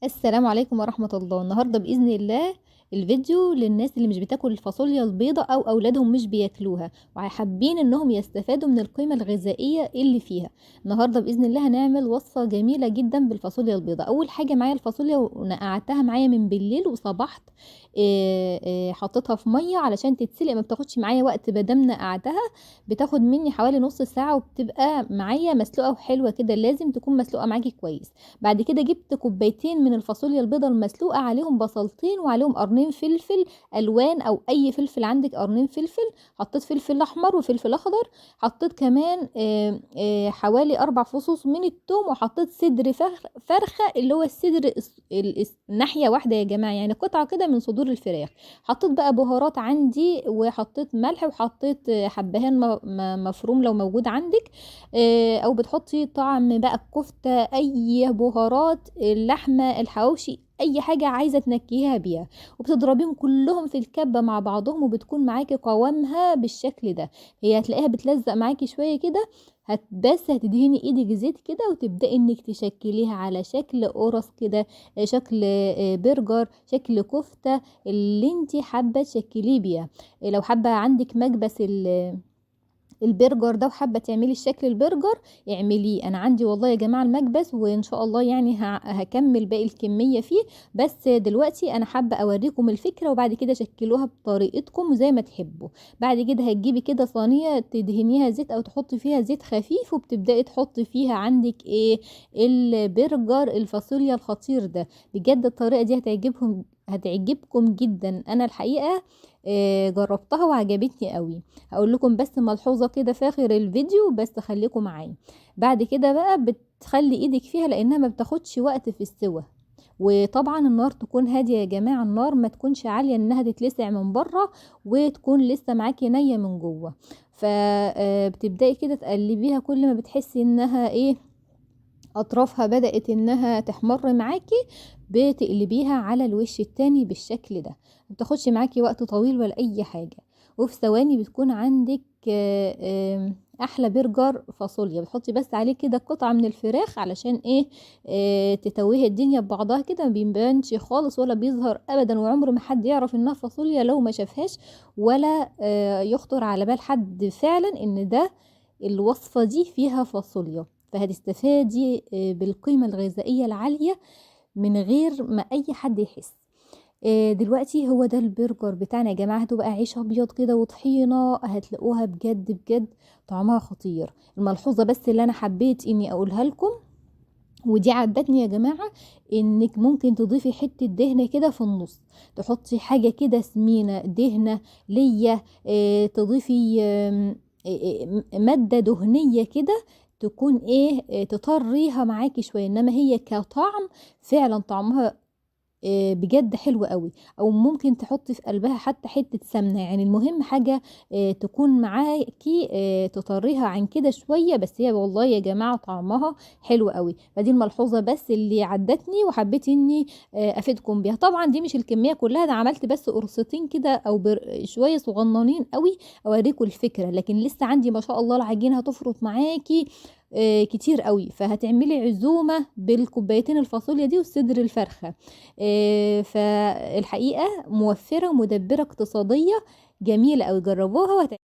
السلام عليكم ورحمة الله. النهاردة بإذن الله الفيديو للناس اللي مش بتاكل الفاصوليا البيضاء أو أولادهم مش بياكلوها وحابين إنهم يستفادوا من القيمة الغذائية اللي فيها. النهاردة بإذن الله هنعمل وصفة جميلة جدا بالفاصوليا البيضاء. أول حاجة معايا الفاصوليا ونقعتها معايا من بالليل وصبحت حطيتها في مية علشان تتسلق، ما بتاخدش معايا وقت، مادام نقعتها بتاخد مني حوالي نص ساعة وبتبقى معايا مسلوقة وحلوة كده. لازم تكون مسلوقة معاكي كويس. بعد كده جبت كوبايتين من الفاصوليا البيضاء المسلوقه، عليهم بصلتين وعليهم قرنين فلفل الوان او اي فلفل عندك، قرنين فلفل. حطيت فلفل احمر وفلفل اخضر. حطيت كمان حوالي 4 فصوص من الثوم، وحطيت صدر فرخه، اللي هو الصدر ناحيه واحده يا جماعه، يعني قطعه كده من صدور الفراخ. حطيت بقى بهارات عندي، وحطيت ملح، وحطيت حبهان مفروم لو موجود عندك، او بتحطي طعم بقى الكفته، اي بهارات، اللحمه، الحواوشي، اي حاجه عايزه تنكيها بيها. وبتضربيهم كلهم في الكبه مع بعضهم، وبتكون معاكي قوامها بالشكل ده. هي هتلاقيها بتلزق معاكي شويه كده. بس هتدهني ايدك زيت كده، وتبداي انك تشكليها على شكل قرص كده، شكل برجر، شكل كفته، اللي انت حابه تشكليه بيها. لو حابه عندك مكبس البرجر ده وحابه تعملي الشكل البرجر، اعمليه. انا عندي والله يا جماعه المكبس، وان شاء الله يعني هكمل باقي الكميه فيه. بس دلوقتي انا حابه اوريكم الفكره، وبعد كده شكلوها بطريقتكم وزي ما تحبوا. بعد كده هتجيبي كده صينيه تدهنيها زيت او تحطي فيها زيت خفيف، وبتبداي تحطي فيها عندك ايه؟ البرجر الفاصوليا الخطير ده. بجد الطريقه دي هتعجبكم جدا. انا الحقيقه جربتها وعجبتني قوي. هقول لكم بس ملحوظة كده في اخر الفيديو، بس خليكم معايا. بعد كده بقى بتخلي ايدك فيها، لانها ما بتاخدش وقت في السوى. وطبعا النار تكون هادية يا جماعة، النار ما تكونش عالية انها تتلسع من بره وتكون لسه معاكي نية من جوه. فبتبدأي كده تقلبيها، كل ما بتحسي انها ايه، اطرافها بدأت انها تحمر معاكي، بتقلبيها على الوش التاني بالشكل ده. ما بتاخدش معاكي وقت طويل ولا اي حاجة، وفي ثواني بتكون عندك احلى برجر فاصوليا. بتحطي بس عليه كده قطعة من الفراخ علشان ايه؟ تتوهي الدنيا ببعضها كده، ما بيبانش خالص ولا بيظهر ابدا، وعمر ما حد يعرف انها فاصوليا لو ما شافهاش، ولا يخطر على بال حد فعلا ان ده الوصفة دي فيها فاصوليا. فهتستفادي بالقيمة الغذائية العالية من غير ما أي حد يحس. دلوقتي هو ده البرجر بتاعنا يا جماعة. هتبقى عيش أبيض كده وطحينة، هتلاقوها بجد بجد طعمها خطير. الملحوظة بس اللي أنا حبيت إني أقولها لكم، ودي عجبتني يا جماعة، انك ممكن تضيفي حتة دهنة كده في النص. تحطي حاجة كده سمينة دهنة ليا، تضيفي مادة دهنية كده، تكون ايه، تطريها معاكي شوية. انما هي كطعم فعلا طعمها بجد حلو قوي. او ممكن تحطي في قلبها حتى حتة سمنة، يعني المهم حاجة تكون معاكي تطريها عن كده شوية. بس هي والله يا جماعة طعمها حلو قوي. فدي الملحوظة بس اللي عدتني وحبيت اني افيدكم بيها. طبعا دي مش الكمية كلها، ده عملت بس قرصتين كده او شوية صغننين قوي اوريكم الفكرة. لكن لسه عندي ما شاء الله العجينة هتفرط معاكي كتير قوي. فهتعملي عزومة بالكوبايتين الفاصوليا دي والصدر الفرخة. فالحقيقة موفرة ومدبرة اقتصادية جميلة أوي. جربوها